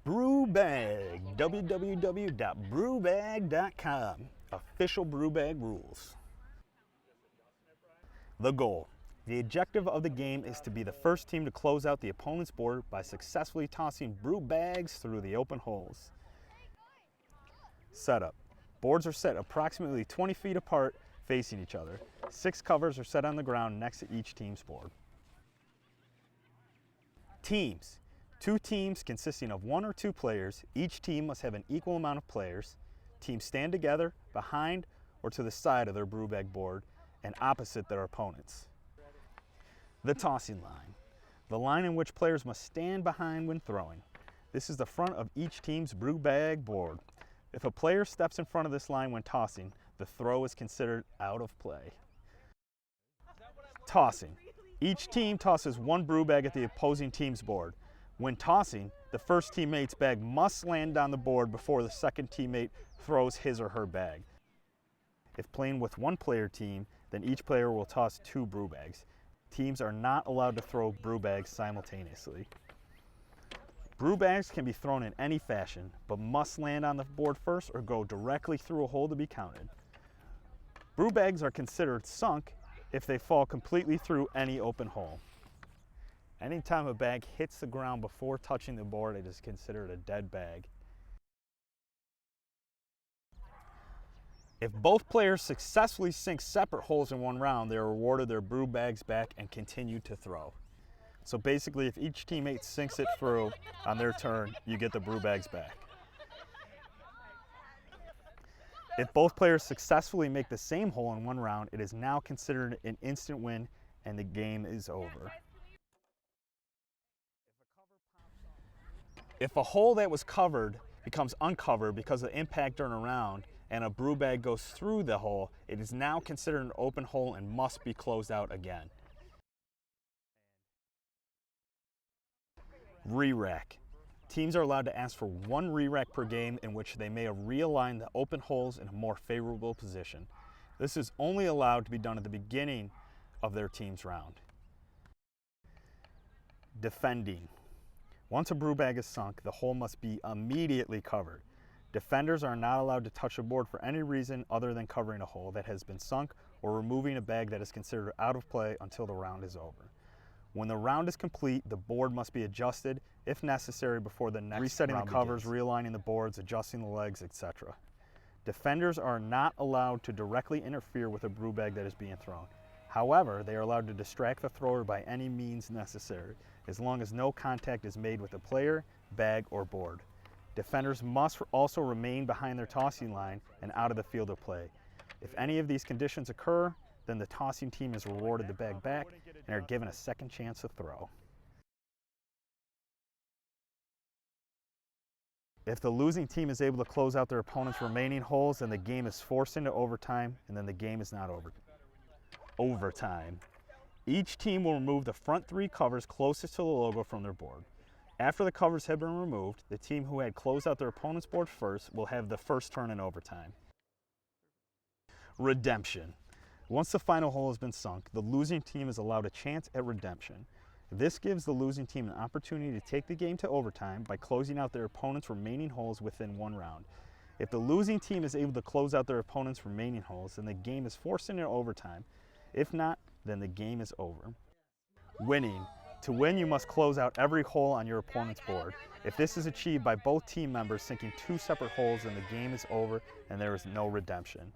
Brubag, www.brubag.com. Official Brubag rules. The goal. The objective of the game is to be the first team to close out the opponent's board by successfully tossing brew bags through the open holes. Setup. Boards are set approximately 20 feet apart facing each other. 6 covers are set on the ground next to each team's board. Teams. 2 teams consisting of 1 or 2 players. Each team must have an equal amount of players. Teams stand together behind or to the side of their brew bag board and opposite their opponents. The tossing line. The line in which players must stand behind when throwing. This is the front of each team's brew bag board. If a player steps in front of this line when tossing, the throw is considered out of play. Tossing. Each team tosses 1 brew bag at the opposing team's board. When tossing, the first teammate's bag must land on the board before the second teammate throws his or her bag. If playing with 1-player team, then each player will toss 2 brew bags. Teams are not allowed to throw brew bags simultaneously. Brew bags can be thrown in any fashion, but must land on the board first or go directly through a hole to be counted. Brew bags are considered sunk if they fall completely through any open hole. Anytime a bag hits the ground before touching the board, it is considered a dead bag. If both players successfully sink separate holes in one round, they are awarded their brew bags back and continue to throw. So basically, if each teammate sinks it through on their turn, you get the brew bags back. If both players successfully make the same hole in one round, it is now considered an instant win and the game is over. If a hole that was covered becomes uncovered because of the impact during a round and a brew bag goes through the hole, it is now considered an open hole and must be closed out again. Re-rack. Teams are allowed to ask for 1 re-rack per game in which they may realign the open holes in a more favorable position. This is only allowed to be done at the beginning of their team's round. Defending. Once a brew bag is sunk, the hole must be immediately covered. Defenders are not allowed to touch a board for any reason other than covering a hole that has been sunk or removing a bag that is considered out of play until the round is over. When the round is complete, the board must be adjusted if necessary before the next resetting the covers, realigning the boards, adjusting the legs, etc. Defenders are not allowed to directly interfere with a brew bag that is being thrown. However, they are allowed to distract the thrower by any means necessary, as long as no contact is made with the player, bag, or board. Defenders must also remain behind their tossing line and out of the field of play. If any of these conditions occur, then the tossing team is rewarded the bag back and are given a second chance to throw. If the losing team is able to close out their opponent's remaining holes, then the game is forced into overtime, and then the game is not over. Overtime. Each team will remove the front 3 covers closest to the logo from their board. After the covers have been removed, the team who had closed out their opponent's board first will have the first turn in overtime. Redemption. Once the final hole has been sunk, the losing team is allowed a chance at redemption. This gives the losing team an opportunity to take the game to overtime by closing out their opponent's remaining holes within 1 round. If the losing team is able to close out their opponent's remaining holes, then the game is forced into overtime. If not, then the game is over. Winning. To win, you must close out every hole on your opponent's board. If this is achieved by both team members sinking 2 separate holes, then the game is over and there is no redemption.